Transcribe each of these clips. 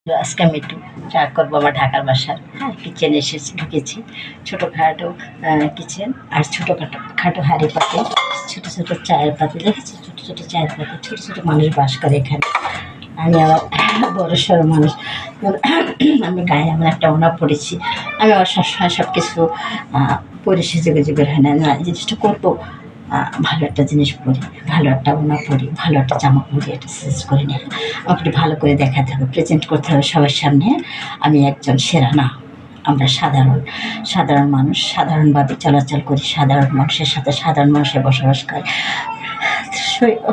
আজকে আমি একটু চা করবো আমার ঢাকার বাসার। হ্যাঁ, কিচেনে এসেছি, ঢুকেছি। ছোটোখাটো কিচেন আর ছোটোখাটো খাটো হাঁড়ি পাতিল, ছোটো ছোটো চায়ের পাতিল দেখেছি, ছোটো ছোটো চায়ের পাতিল, ছোটো ছোটো মানুষ বাস করে এখানে। আমি আবার বড় সড়ো মানুষ। আমি গায়ে আমার একটা ওনা পড়েছি। আমি আবার সবসময় সব কিছু পরে সেজে গুজে বের হয় না। এই জিনিসটা করবো, ভালো একটা জিনিস পরি, ভালো একটা ওনা পরি, ভালো একটা জামা পরি, এটা সাজেস্ট করে নিয়ে আমাকে একটু ভালো করে দেখাতে হবে, প্রেজেন্ট করতে হবে সবার সামনে। আমি একজন সেরা না, আমরা সাধারণ সাধারণ মানুষ, সাধারণভাবে চলাচল করি, সাধারণ মানুষের সাথে সাধারণ মানুষের বসবাস করে।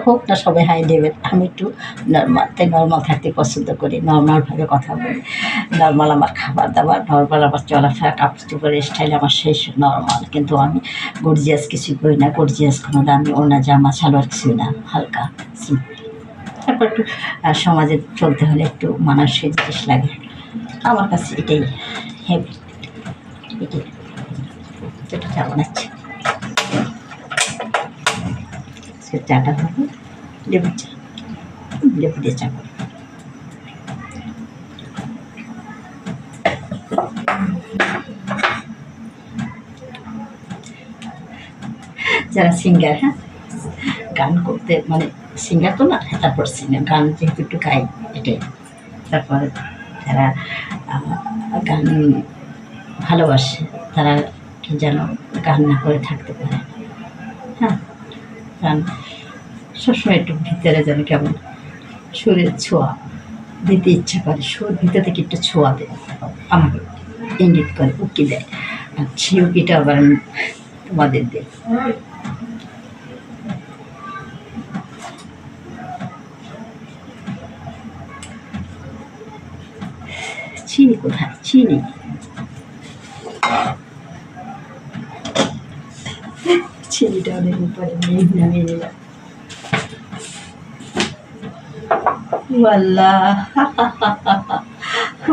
হোক না সবাই হাই লেভেল, আমি একটু নর্মাল, তাই নর্মাল থাকতে পছন্দ করি, নর্মালভাবে কথা বলি, নর্মাল আমার খাবার দাবার, নর্মাল আমার চলাফেরা, কাপড় চোপড়ের স্টাইল আমার সেই নর্মাল। কিন্তু আমি গর্জিয়াস কিছুই করি না, গর্জিয়াস কোনো দামি ওড়না জামা সালোয়ার কিছুই না, হালকা সিম্পল। তারপর একটু সমাজে চলতে হলে একটু মানানসই জিনিস লাগে, আমার কাছে এটাই হেভি। এটাই একটু চা বানাচ্ছি, চাটা হবে লেবু চা, লেবু দিয়ে চা করবো। যারা সিঙ্গার, হ্যাঁ, গান করতে মানে সিঙ্গার তো না, তারপর সিঙ্গার গান যেহেতু একটু গাই এটাই। তারপর যারা গান ভালোবাসে তারা কি যেন গান না করে থাকতে পারে। হ্যাঁ, গান সবসময় একটু ভিতরে যেন কেমন সুরের ছোঁয়া দিতে ইচ্ছা করে, সুর ভিতর থেকে একটু ছোঁয়া দেয়, আমাকে ইঙ্গিত করে, উকি দেয়। আর সেই উকিটা আবার আমি তোমাদের দিই। চিনি কোথায়? চিনি চিনিটা অনেক উপরে নামিয়ে নিলাম।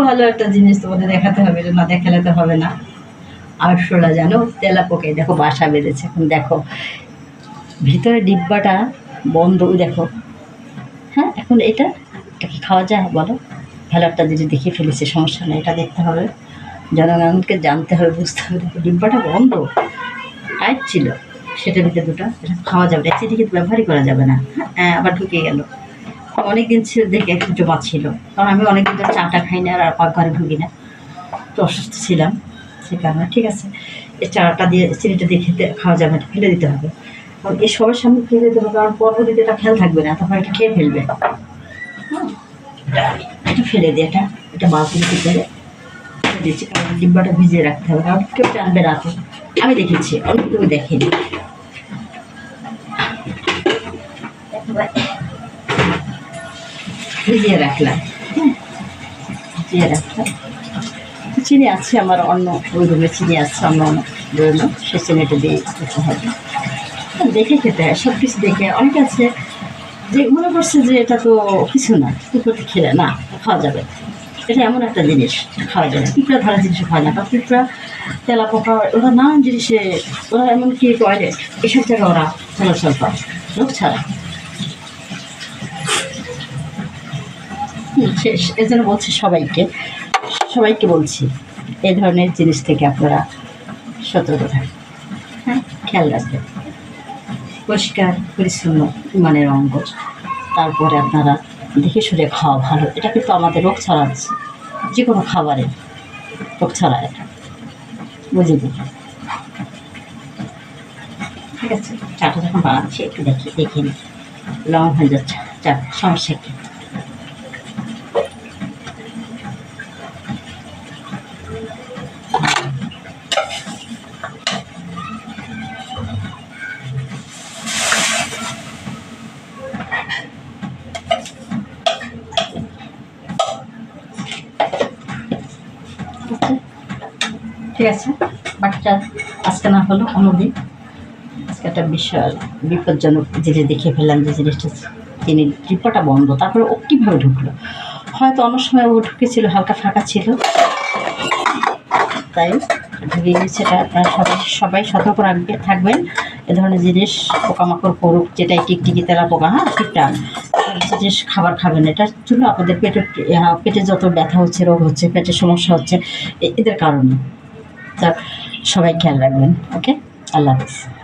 ভালো একটা জিনিস তোমাদের দেখাতে হবে, না দেখালে তো হবে না। আর শোলা জানো, তেলা পোকে দেখো বাসা বেঁধেছে। এখন দেখো ভিতরে ডিব্বাটা বন্ধ, দেখো। হ্যাঁ, এখন এটা কি খাওয়া যায় বলো? ভালো একটা জিনিস দেখিয়ে ফেলেছে, সমস্যা নেই, এটা দেখতে হবে, জনগণকে জানতে হবে, বুঝতে হবে। দেখো ডিব্বাটা বন্ধ, টাইট ছিল, সেটার ভিতরে দুটো, এটা খাওয়া যাবে না, চিনি কিন্তু ব্যবহারই করা যাবে না। হ্যাঁ, আবার ঢুকে গেল। অনেকদিন ছিল দেখে একটু জমা ছিল, কারণ আমি অনেকদিন ধরে চাটা খাই না, আর পাকঘরে ঢুকি না, তো অসুস্থ ছিলাম সে কারণে। ঠিক আছে, এই চাটা দিয়ে চিনিটা দিয়ে খেতে খাওয়া যাবে না, ফেলে দিতে হবে। কারণ এই সবার সামনে ফেলে দিতে হবে, কারণ পরবর্তীতে এটা খেয়াল থাকবে না, তখন এটা খেয়ে ফেলবে। এটা ফেলে দিই, এটা বালতির ভিতরে দিচ্ছি, কারণ ডিব্বাটা ভিজিয়ে রাখতে হবে, কারণ কেউ টানবে রাতে। আমি দেখেছি, অনেক কেউ দেখেনি। ভিজিয়ে রাখলাম, হ্যাঁ, ভিজিয়ে রাখলাম। চিনি আছে আমার, অন্য ওই রুমে চিনি আছে, অন্য অন্য রুমে, সে চিনিটা দিয়ে খেতে হবে। দেখে খেতে হয়, সব কিছু দেখে। অনেকে আছে যে মনে করছে যে এটা তো কিছু না, পিঁপড়ে খেলে না খাওয়া যাবে, এটা এমন একটা জিনিস খাওয়া যাবে। পিঁপড়া ধরা জিনিস খাওয়া না, কারণ পিঁপড়া, তেলা পোকা, ওরা নানান জিনিসে, ওরা এমনকি টয়লেট এসব জায়গায় ওরা চলাচল করে লোক ছাড়া। শেষ এই জন্য বলছি সবাইকে বলছি, এই ধরনের জিনিস থেকে আপনারা সতর্ক থাকবেন। হ্যাঁ, খেয়াল রাখবেন। পরিষ্কার পরিচ্ছন্ন ইমানের অঙ্গ। তারপরে আপনারা দেখে শুনে খাওয়া ভালো, এটা কিন্তু আমাদের রোগ ছড়াচ্ছে, যে কোনো খাবারে রোগ ছড়ায় এটা, বুঝলি? ঠিক আছে, চাটা যখন বানাচ্ছি একটু দেখে নিই, লং হয়ে যাচ্ছে চা, সমস্যা কি? ঠিক আছে, বাকিটা আজকে না হলো অন্যদিন। আজকে একটা বিশাল বিপজ্জনক জিনিস দেখে ফেললাম, যে জিনিসটা তিনি ডিব্বাটা বন্ধ, তারপরে ও কীভাবে ঢুকলো? হয়তো অন্য সময় ও ঢুকেছিল, হালকা ফাঁকা ছিল, তাই ঢুকে গেছে। এটা আপনারা সবাই সতর্ক থাকবেন। এ ধরনের জিনিস পোকামাকড় পড়ুক, যেটাই টিকটিকি, তেলা পোকা, হ্যাঁ, ঠিকঠাক যে খাবার খাবেন, এটার জন্য আপনাদের পেটে যত ব্যথা হচ্ছে, রোগ হচ্ছে, পেটের সমস্যা হচ্ছে এদের কারণে। তা সবাই খেয়াল রাখবেন। ওকে, আল্লাহ হাফিজ।